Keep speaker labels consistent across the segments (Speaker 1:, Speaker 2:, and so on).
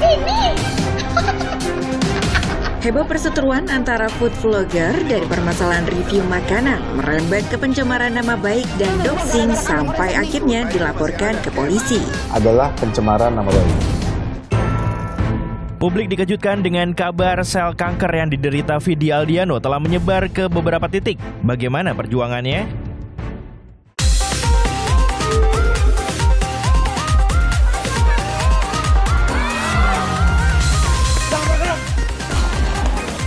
Speaker 1: ini.
Speaker 2: Heboh perseteruan antara food vlogger dari permasalahan review makanan merembet ke pencemaran nama baik dan doxing sampai akhirnya dilaporkan ke polisi.
Speaker 3: Adalah pencemaran nama baik.
Speaker 4: Publik dikejutkan dengan kabar sel kanker yang diderita Vidi Aldiano telah menyebar ke beberapa titik. Bagaimana perjuangannya?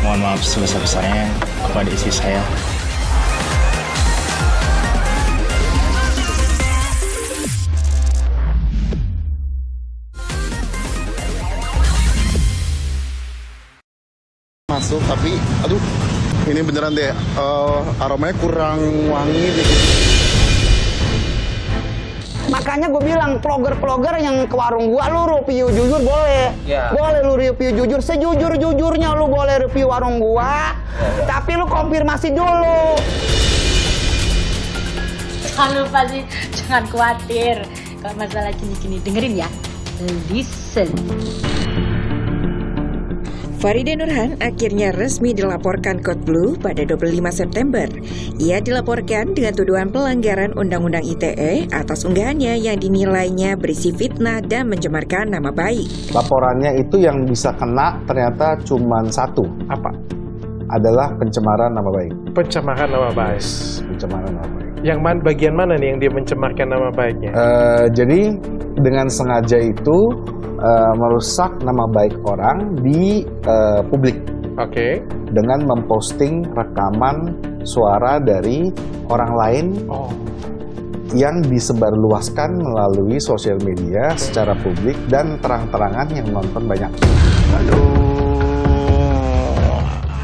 Speaker 5: Mohon maaf sebesar-besarnya kepada istri saya.
Speaker 6: Masuk tapi aduh ini beneran deh aromanya kurang wangi deh.
Speaker 7: Makanya gue bilang vlogger-vlogger yang ke warung gua lu review jujur boleh. Boleh lu review jujur, sejujur-jujurnya lu boleh review warung gua. Tapi lu konfirmasi dulu.
Speaker 1: Jangan lupa sih, jangan khawatir. Kalau masalah gini-gini dengerin ya. Listen.
Speaker 2: Farida Nurhan akhirnya resmi dilaporkan Code Blue pada 25 September. Ia dilaporkan dengan tuduhan pelanggaran Undang-Undang ITE atas unggahannya yang dinilainya berisi fitnah dan mencemarkan nama baik.
Speaker 3: Laporannya itu yang bisa kena ternyata cuma satu.
Speaker 8: Apa?
Speaker 3: Adalah pencemaran nama baik.
Speaker 8: Pencemaran nama baik.
Speaker 3: Pencemaran nama baik.
Speaker 8: Yang bagian mana nih yang dia mencemarkan nama baiknya?
Speaker 3: Jadi dengan sengaja itu merusak nama baik orang di publik.
Speaker 8: Oke.
Speaker 3: Dengan memposting rekaman suara dari orang lain yang disebarluaskan melalui sosial media secara publik dan terang-terangan yang nonton banyak.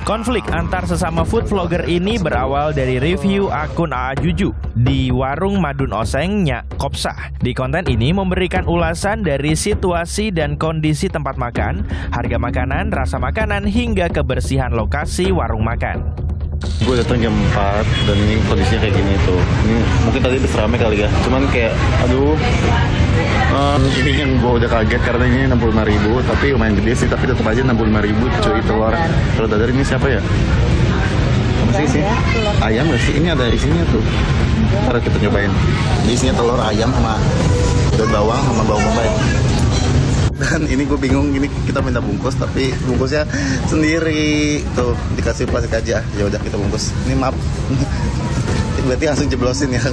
Speaker 4: Konflik antar sesama food vlogger ini berawal dari review akun AA Juju di warung Madun Oseng Nyak Kopsah. Di konten ini memberikan ulasan dari situasi dan kondisi tempat makan, harga makanan, rasa makanan, hingga kebersihan lokasi warung makan.
Speaker 6: Gue datang jam 4 dan ini kondisinya kayak gini tuh. Ini mungkin tadi lebih ramai kali ya. Cuman kayak aduh. Ini yang gue udah kaget karena ini 65.000, tapi lumayan gede sih, tapi tetap aja 65.000 cuy telur. Kalau dadar ini siapa ya? Apa sih isi? Ayam gak sih? Ini ada isinya tuh. Ntar kita nyobain. Ini isinya telur ayam sama daun bawang sama bawang bombay. Dan ini gue bingung, ini kita minta bungkus tapi bungkusnya sendiri tuh dikasih plastik aja. Ya udah kita bungkus. Ini maaf. Berarti langsung jeblosin ya,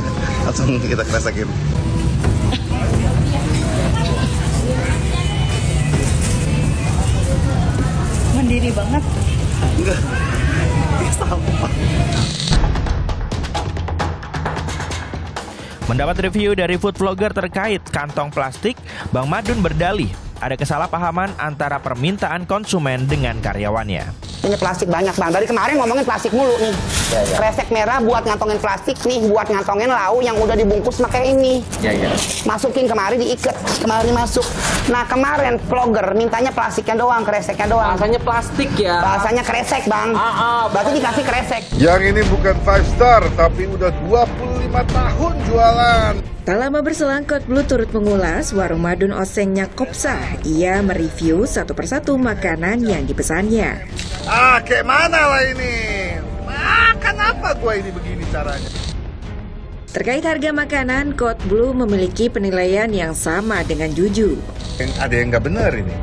Speaker 6: langsung kita keresakin.
Speaker 1: Mandiri banget.
Speaker 6: Enggak. Sampah.
Speaker 4: Mendapat review dari food vlogger terkait kantong plastik, Bang Madun berdalih ada kesalahpahaman antara permintaan konsumen dengan karyawannya.
Speaker 7: Ini plastik banyak bang. Dari kemarin ngomongin plastik mulu nih. Kresek merah buat ngantongin plastik nih, buat ngantongin lauk yang udah dibungkus pakai ini. Masukin kemari diikat, kemari masuk. Nah kemarin vlogger mintanya plastiknya doang, kreseknya doang.
Speaker 9: Bahasanya plastik ya.
Speaker 7: Bahasanya kresek bang. Berarti dikasih kresek.
Speaker 6: Yang ini bukan 5 star tapi udah 25 tahun jualan.
Speaker 2: Tak lama berselang, Code Blue turut mengulas warung Madun Oseng Nyak Kopsah. Ia mereview satu persatu makanan yang dipesannya.
Speaker 6: Kayak mana lah ini? Makan apa gua ini begini caranya?
Speaker 2: Terkait harga makanan, Code Blue memiliki penilaian yang sama dengan Juju.
Speaker 6: Ada yang nggak benar ini.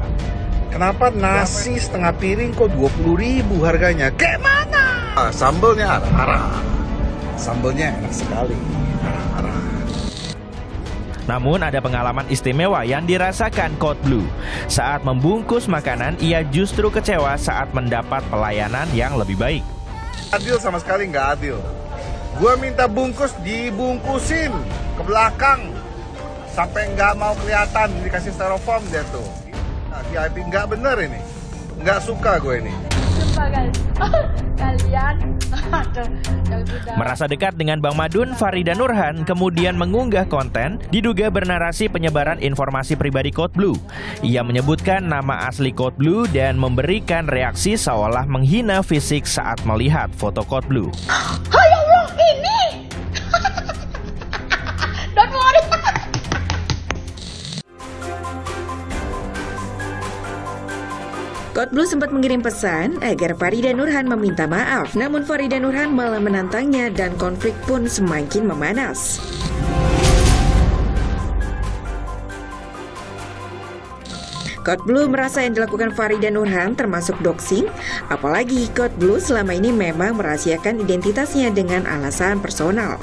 Speaker 6: Kenapa nasi setengah piring kok 20.000 harganya? Kayak mana? Sambelnya arah-arah. Sambelnya enak sekali. Arah-arah.
Speaker 4: Namun ada pengalaman istimewa yang dirasakan Code Blue. Saat membungkus makanan, ia justru kecewa saat mendapat pelayanan yang lebih baik.
Speaker 6: Adil sama sekali nggak adil. Gua minta bungkus dibungkusin ke belakang sampai nggak mau kelihatan, dikasih styrofoam dia tuh. Nah, VIP nggak bener ini, nggak suka gue ini.
Speaker 1: Sumpah guys, kalian
Speaker 4: Merasa dekat dengan Bang Madun, Farida Nurhan kemudian mengunggah konten diduga bernarasi penyebaran informasi pribadi Code Blue. Ia menyebutkan nama asli Code Blue dan memberikan reaksi seolah menghina fisik saat melihat foto Code Blue.
Speaker 1: Hai Allah, ini don't worry.
Speaker 2: Code Blue sempat mengirim pesan agar Farida Nurhan meminta maaf, namun Farida Nurhan malah menantangnya dan konflik pun semakin memanas. Code Blue merasa yang dilakukan Farida Nurhan termasuk doxing, apalagi Code Blue selama ini memang merahasiakan identitasnya dengan alasan personal.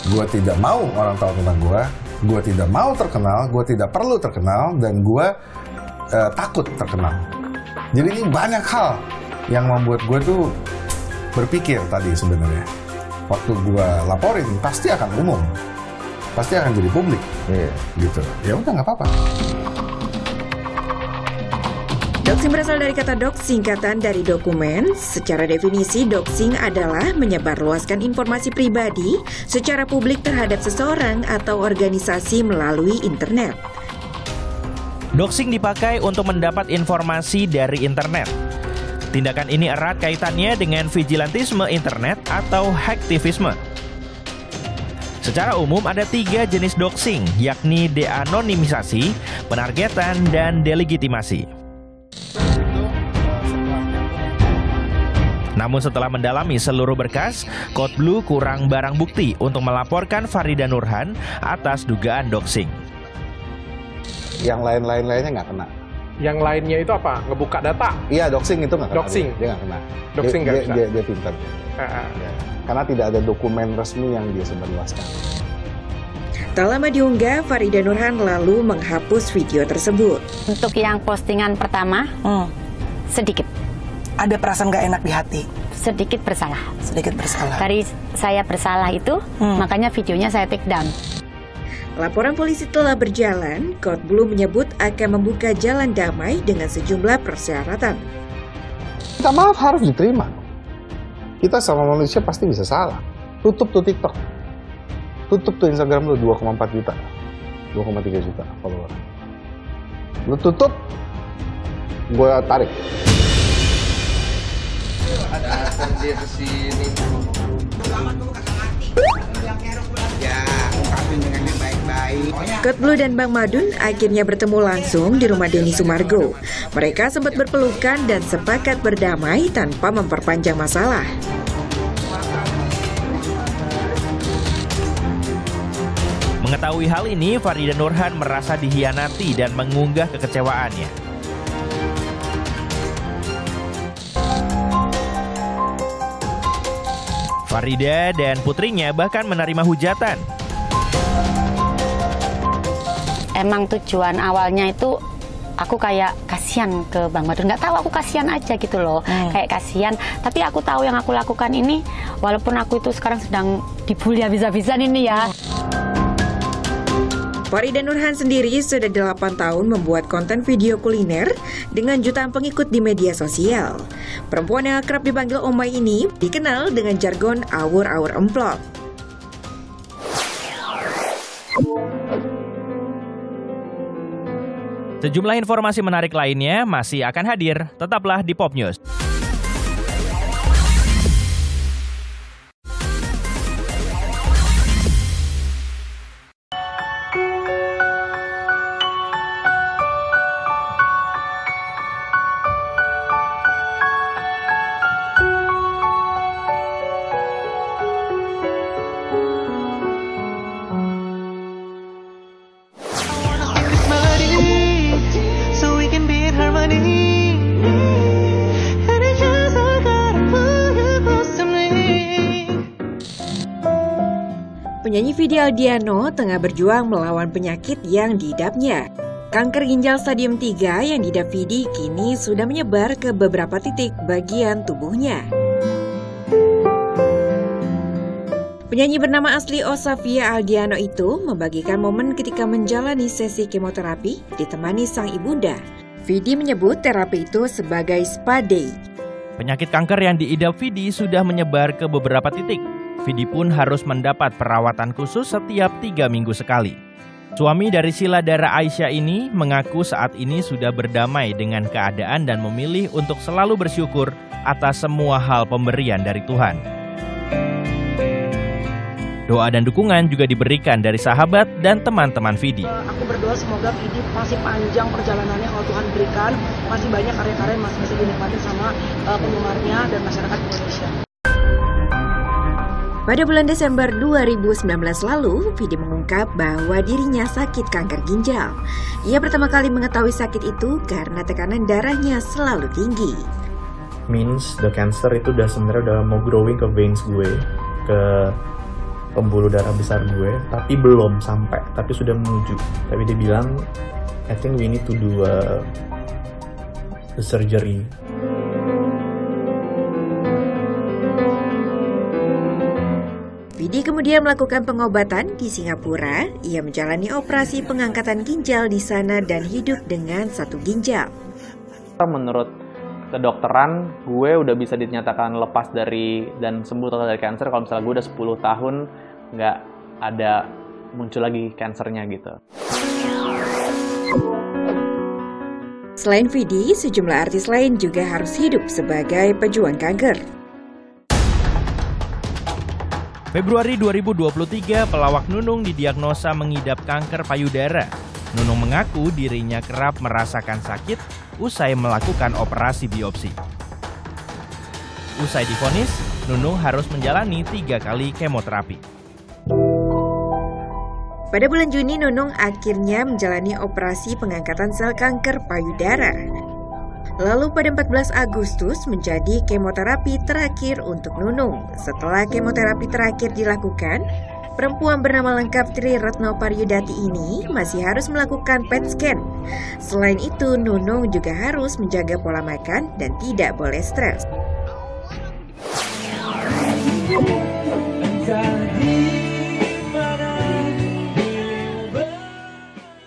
Speaker 3: Gue tidak mau orang tahu tentang gue tidak mau terkenal, gue tidak perlu terkenal, dan gue takut terkenal. Jadi ini banyak hal yang membuat gue tuh berpikir tadi sebenarnya. Waktu gue laporin pasti akan umum, pasti akan jadi publik, gitu. Ya udah nggak apa-apa.
Speaker 2: Doxing berasal dari kata dox, singkatan dari dokumen. Secara definisi, doxing adalah menyebarluaskan informasi pribadi secara publik terhadap seseorang atau organisasi melalui internet.
Speaker 4: Doxing dipakai untuk mendapat informasi dari internet. Tindakan ini erat kaitannya dengan vigilantisme internet atau hacktivisme. Secara umum ada 3 jenis doxing, yakni deanonimisasi, penargetan, dan delegitimasi. Namun setelah mendalami seluruh berkas, Code Blue kurang barang bukti untuk melaporkan Farida Nurhan atas dugaan doxing.
Speaker 3: Yang lainnya nggak kena.
Speaker 8: Yang lainnya itu apa? Ngebuka data?
Speaker 3: Iya, doxing itu nggak kena.
Speaker 8: Doxing?
Speaker 3: Dia nggak kena.
Speaker 8: Doxing nggak bisa?
Speaker 3: Dia pintar. Ya. Karena tidak ada dokumen resmi yang dia sebarluaskan.
Speaker 2: Tak lama diunggah, Farida Nurhan lalu menghapus video tersebut.
Speaker 9: Untuk yang postingan pertama, sedikit.
Speaker 10: Ada perasaan gak enak di hati?
Speaker 9: Sedikit bersalah.
Speaker 10: Sedikit bersalah.
Speaker 9: Dari saya bersalah itu, makanya videonya saya take down.
Speaker 2: Laporan polisi telah berjalan, Code Blue menyebut akan membuka jalan damai dengan sejumlah persyaratan.
Speaker 3: Minta maaf harus diterima. Kita sama manusia pasti bisa salah. Tutup tuh TikTok. Tutup tuh Instagram lu 2,4 juta. 2,3 juta follower. Lu tutup, gue tarik.
Speaker 11: Ada dia kesini. Ya, ungkapin dengan yang baik-baik.
Speaker 2: Code Blue dan Bang Madun akhirnya bertemu langsung di rumah Denny Sumargo. Mereka sempat berpelukan dan sepakat berdamai tanpa memperpanjang masalah.
Speaker 4: Mengetahui hal ini, Farida Nurhan merasa dihianati dan mengunggah kekecewaannya. Farida dan putrinya bahkan menerima hujatan.
Speaker 9: Emang tujuan awalnya itu aku kayak kasihan ke Bang Madun. Nggak tahu, aku kasihan aja gitu loh. Kayak kasihan. Tapi aku tahu yang aku lakukan ini, walaupun aku itu sekarang sedang dibully habis-habisan ini ya.
Speaker 2: Farida Nurhan sendiri sudah 8 tahun membuat konten video kuliner dengan jutaan pengikut di media sosial. Perempuan yang akrab dipanggil Omai ini dikenal dengan jargon awur-awur emplok.
Speaker 4: Sejumlah informasi menarik lainnya masih akan hadir. Tetaplah di Pop News.
Speaker 2: Penyanyi Vidi Aldiano tengah berjuang melawan penyakit yang diidapnya. Kanker ginjal stadium 3 yang diidap Vidi kini sudah menyebar ke beberapa titik bagian tubuhnya. Penyanyi bernama asli Osavia Aldiano itu membagikan momen ketika menjalani sesi kemoterapi ditemani sang ibunda. Vidi menyebut terapi itu sebagai spa day.
Speaker 4: Penyakit kanker yang diidap Vidi sudah menyebar ke beberapa titik. Vidi pun harus mendapat perawatan khusus setiap 3 minggu sekali. Suami dari Sheila Dara Aisyah ini mengaku saat ini sudah berdamai dengan keadaan dan memilih untuk selalu bersyukur atas semua hal pemberian dari Tuhan. Doa dan dukungan juga diberikan dari sahabat dan teman-teman Vidi.
Speaker 10: Aku berdoa semoga Vidi masih panjang perjalanannya kalau Tuhan berikan, masih banyak karya-karya yang masih bisa dinikmati sama penggemarnya dan masyarakat Indonesia.
Speaker 2: Pada bulan Desember 2019 lalu, Vidi mengungkap bahwa dirinya sakit kanker ginjal. Ia pertama kali mengetahui sakit itu karena tekanan darahnya selalu tinggi.
Speaker 12: Means the cancer itu sebenarnya udah mau growing ke veins gue, ke pembuluh darah besar gue, tapi belum sampai, tapi sudah menuju. Tapi dia bilang, I think we need to do a surgery.
Speaker 2: Vidi kemudian melakukan pengobatan di Singapura. Ia menjalani operasi pengangkatan ginjal di sana dan hidup dengan satu ginjal.
Speaker 13: Menurut kedokteran, gue udah bisa dinyatakan lepas dari dan sembuh total dari kanker kalau misalnya gue udah 10 tahun nggak ada muncul lagi kankernya gitu.
Speaker 2: Selain Vidi, sejumlah artis lain juga harus hidup sebagai pejuang kanker.
Speaker 4: Februari 2023, pelawak Nunung didiagnosa mengidap kanker payudara. Nunung mengaku dirinya kerap merasakan sakit usai melakukan operasi biopsi. Usai divonis, Nunung harus menjalani 3 kali kemoterapi.
Speaker 2: Pada bulan Juni, Nunung akhirnya menjalani operasi pengangkatan sel kanker payudara. Lalu pada 14 Agustus menjadi kemoterapi terakhir untuk Nunung. Setelah kemoterapi terakhir dilakukan, perempuan bernama lengkap Tri Retno Paryudati ini masih harus melakukan PET scan. Selain itu, Nunung juga harus menjaga pola makan dan tidak boleh stres.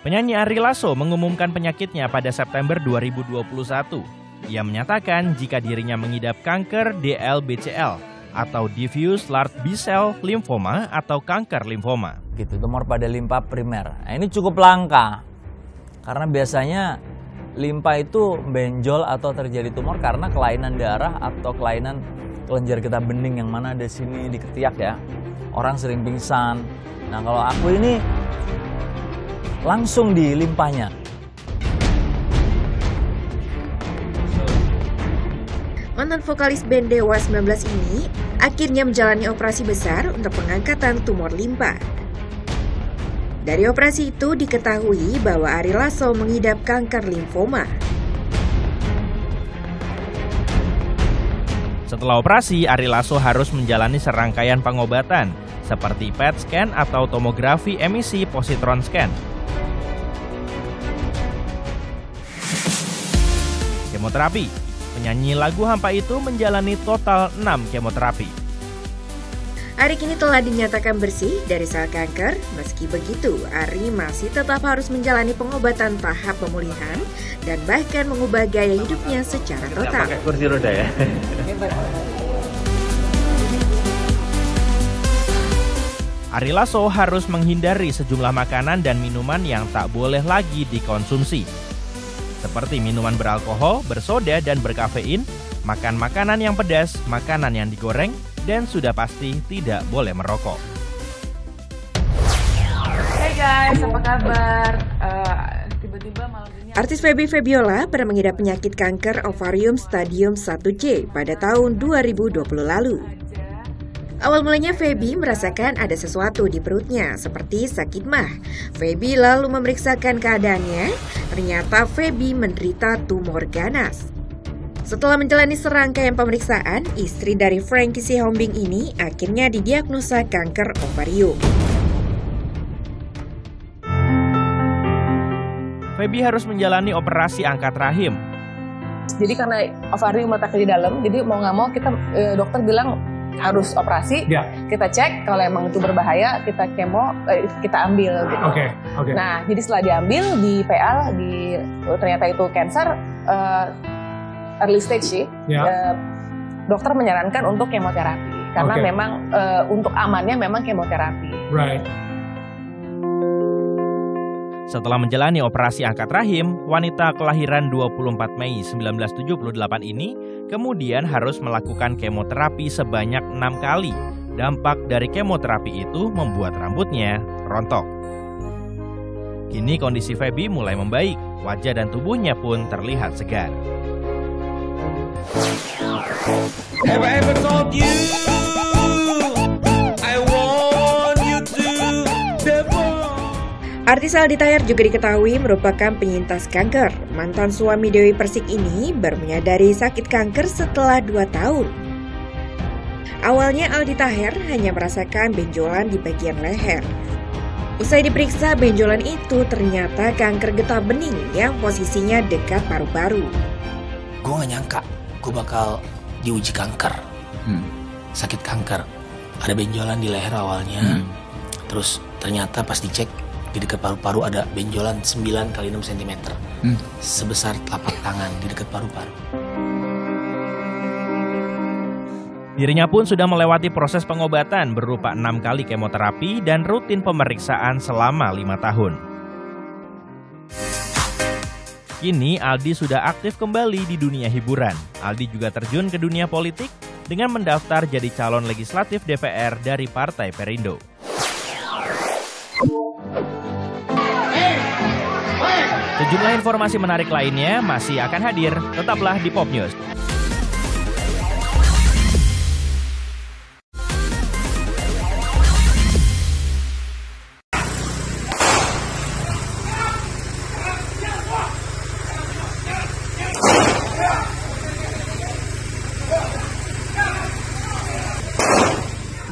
Speaker 4: Penyanyi Ari Lasso mengumumkan penyakitnya pada September 2021. Ia menyatakan jika dirinya mengidap kanker DLBCL atau diffuse large B-cell lymphoma atau kanker limfoma.
Speaker 14: Gitu, tumor pada limpa primer. Nah, ini cukup langka karena biasanya limpa itu benjol atau terjadi tumor karena kelainan darah atau kelainan kelenjar getah bening yang mana ada sini di ketiak ya. Orang sering pingsan. Nah, kalau aku ini langsung di limpanya.
Speaker 2: Mantan vokalis band Dewa 19 ini akhirnya menjalani operasi besar untuk pengangkatan tumor limpa. Dari operasi itu diketahui bahwa Ari Lasso mengidap kanker limfoma.
Speaker 4: Setelah operasi, Ari Lasso harus menjalani serangkaian pengobatan seperti PET scan atau tomografi emisi positron scan. Kemoterapi. Penyanyi lagu hampa itu menjalani total 6 kemoterapi.
Speaker 2: Ari kini telah dinyatakan bersih dari sel kanker. Meski begitu, Ari masih tetap harus menjalani pengobatan tahap pemulihan dan bahkan mengubah gaya hidupnya secara total.
Speaker 12: Pakai kursi roda ya.
Speaker 4: Ari Lasso harus menghindari sejumlah makanan dan minuman yang tak boleh lagi dikonsumsi. Seperti minuman beralkohol, bersoda, dan berkafein, makan makanan yang pedas, makanan yang digoreng, dan sudah pasti tidak boleh merokok.
Speaker 15: Hey guys, apa kabar? Tiba-tiba malam ini...
Speaker 2: Artis Feby Febiola pernah mengidap penyakit kanker ovarium stadium 1C pada tahun 2020 lalu. Awal mulanya Feby merasakan ada sesuatu di perutnya, seperti sakit mah. Feby lalu memeriksakan keadaannya, ternyata Feby menderita tumor ganas. Setelah menjalani serangkaian pemeriksaan, istri dari Frankie Sihombing ini akhirnya didiagnosa kanker ovarium.
Speaker 4: Feby harus menjalani operasi angkat rahim.
Speaker 15: Jadi karena ovarium letaknya di dalam, jadi mau nggak mau kita dokter bilang harus operasi, kita cek kalau emang itu berbahaya, kita kemo, kita ambil gitu. Nah, jadi setelah diambil di PA, ternyata itu cancer early stage sih. Dokter menyarankan untuk kemoterapi karena memang untuk amannya memang kemoterapi.
Speaker 4: Setelah menjalani operasi angkat rahim, wanita kelahiran 24 Mei 1978 ini kemudian harus melakukan kemoterapi sebanyak 6 kali Dampak dari kemoterapi itu membuat rambutnya rontok. Kini kondisi Feby mulai membaik, wajah dan tubuhnya pun terlihat segar.
Speaker 2: Artis Aldi Taher juga diketahui merupakan penyintas kanker. Mantan suami Dewi Persik ini baru menyadari sakit kanker setelah 2 tahun. Awalnya Aldi Taher hanya merasakan benjolan di bagian leher. Usai diperiksa, benjolan itu ternyata kanker getah bening yang posisinya dekat paru-paru.
Speaker 16: Gue gak nyangka gue bakal diuji kanker, sakit kanker. Ada benjolan di leher awalnya, terus ternyata pas dicek di dekat paru-paru ada benjolan 9 x 6 cm, sebesar telapak tangan di dekat paru-paru.
Speaker 4: Dirinya pun sudah melewati proses pengobatan berupa 6 kali kemoterapi dan rutin pemeriksaan selama 5 tahun. Kini Aldi sudah aktif kembali di dunia hiburan. Aldi juga terjun ke dunia politik dengan mendaftar jadi calon legislatif DPR dari Partai Perindo. Sejumlah informasi menarik lainnya masih akan hadir. Tetaplah di Pop News.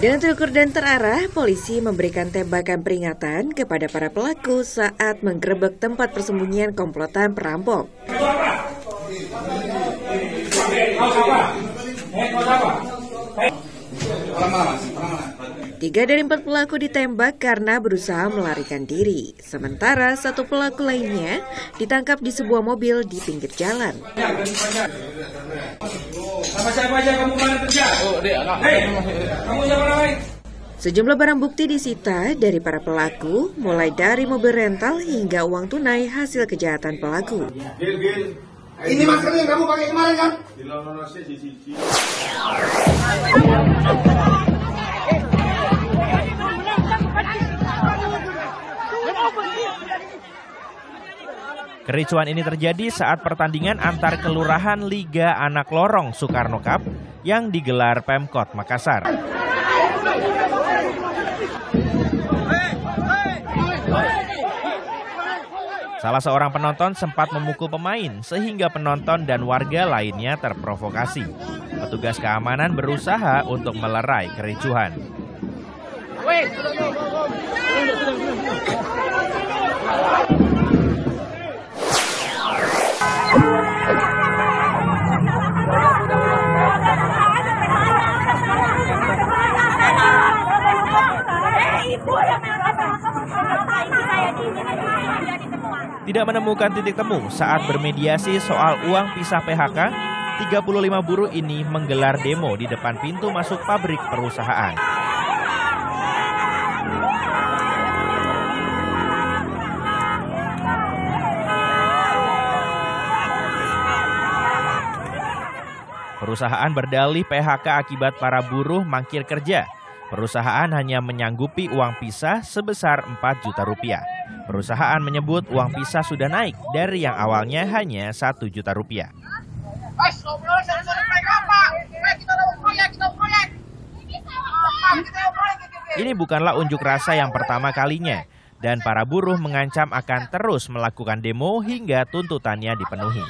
Speaker 2: Dengan terukur dan terarah, polisi memberikan tembakan peringatan kepada para pelaku saat menggerebek tempat persembunyian komplotan perampok. 3 dari 4 pelaku ditembak karena berusaha melarikan diri. Sementara 1 pelaku lainnya ditangkap di sebuah mobil di pinggir jalan. Sejumlah barang bukti disita dari para pelaku, mulai dari mobil rental hingga uang tunai hasil kejahatan pelaku.
Speaker 11: Ini masker yang kamu pakai kemarin kan?
Speaker 4: Kericuan ini terjadi saat pertandingan antar kelurahan Liga Anak Lorong Soekarno Cup yang digelar Pemkot Makassar. Salah seorang penonton sempat memukul pemain sehingga penonton dan warga lainnya terprovokasi. Petugas keamanan berusaha untuk melerai kericuhan. Tidak menemukan titik temu saat bermediasi soal uang pisah PHK, 35 buruh ini menggelar demo di depan pintu masuk pabrik perusahaan. Perusahaan berdalih PHK akibat para buruh mangkir kerja. Perusahaan hanya menyanggupi uang pisah sebesar 4 juta rupiah. Perusahaan menyebut uang pisah sudah naik dari yang awalnya hanya 1 juta rupiah. Ini bukanlah unjuk rasa yang pertama kalinya, dan para buruh mengancam akan terus melakukan demo hingga tuntutannya dipenuhi.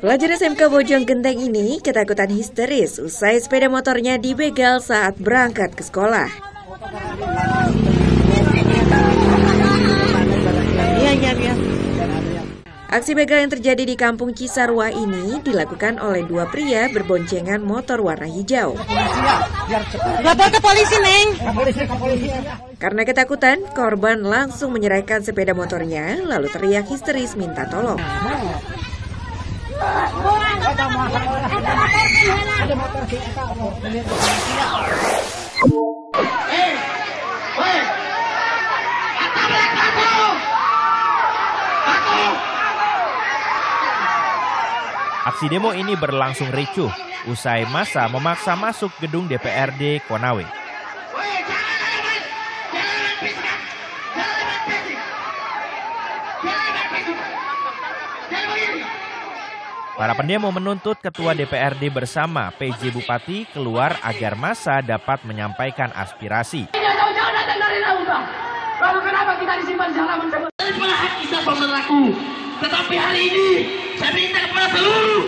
Speaker 2: Pelajar SMK Bojong Genteng ini ketakutan histeris usai sepeda motornya dibegal saat berangkat ke sekolah. Aksi begal yang terjadi di Kampung Cisarua ini dilakukan oleh 2 pria berboncengan motor warna hijau.
Speaker 11: Lapor ke polisi, Neng.
Speaker 2: Karena ketakutan, korban langsung menyerahkan sepeda motornya lalu teriak histeris minta tolong.
Speaker 4: Aksi demo ini berlangsung ricuh usai massa memaksa masuk gedung DPRD Konawe. Para pendemo menuntut Ketua DPRD bersama PJ Bupati keluar agar massa dapat menyampaikan aspirasi.
Speaker 11: Jauh-jauh datang dari Lauta. Lalu kenapa kita disimpan di halaman teman? Dari hak kita berlaku. Tetapi hari ini saya minta kepada seluruh.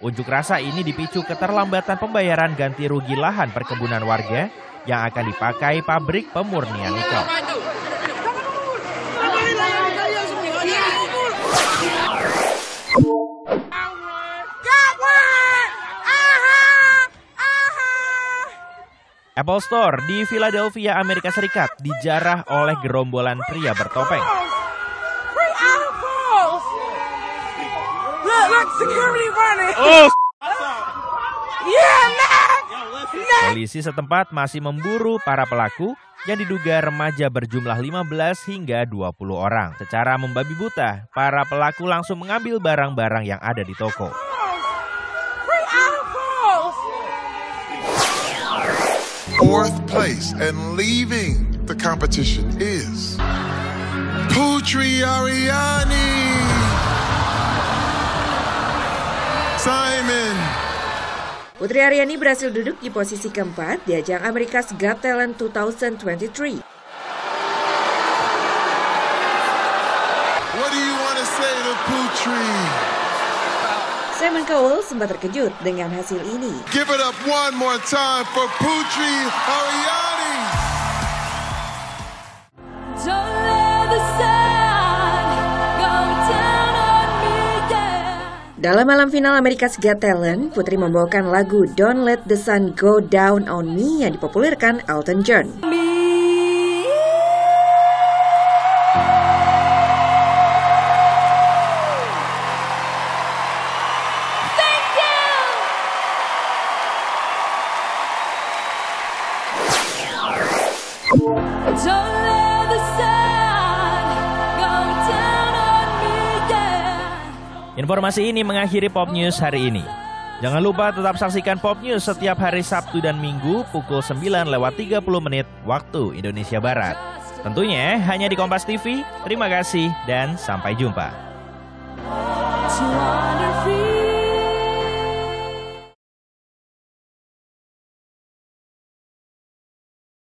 Speaker 4: Unjuk rasa ini dipicu keterlambatan pembayaran ganti rugi lahan perkebunan warga yang akan dipakai pabrik pemurnian nikel. Apple Store di Philadelphia, Amerika Serikat dijarah oleh gerombolan pria bertopeng. Polisi setempat masih memburu para pelaku yang diduga remaja berjumlah 15 hingga 20 orang. Secara membabi buta, para pelaku langsung mengambil barang-barang yang ada di toko.
Speaker 17: Fourth place and leaving the competition is Putri Ariani Simon.
Speaker 2: Putri Ariani berhasil duduk di posisi keempat di ajang America's Got Talent 2023.
Speaker 17: What do you want to say to Putri?
Speaker 2: Simon Cowell sempat terkejut dengan hasil ini.
Speaker 17: Give it up one more time for Putri Ariani.
Speaker 2: Dalam malam final America's Got Talent, Putri membawakan lagu Don't Let the Sun Go Down on Me yang dipopulerkan Elton John.
Speaker 4: Informasi ini mengakhiri Pop News hari ini. Jangan lupa tetap saksikan Pop News setiap hari Sabtu dan Minggu pukul 9:30 waktu Indonesia Barat. Tentunya hanya di Kompas TV. Terima kasih dan sampai jumpa.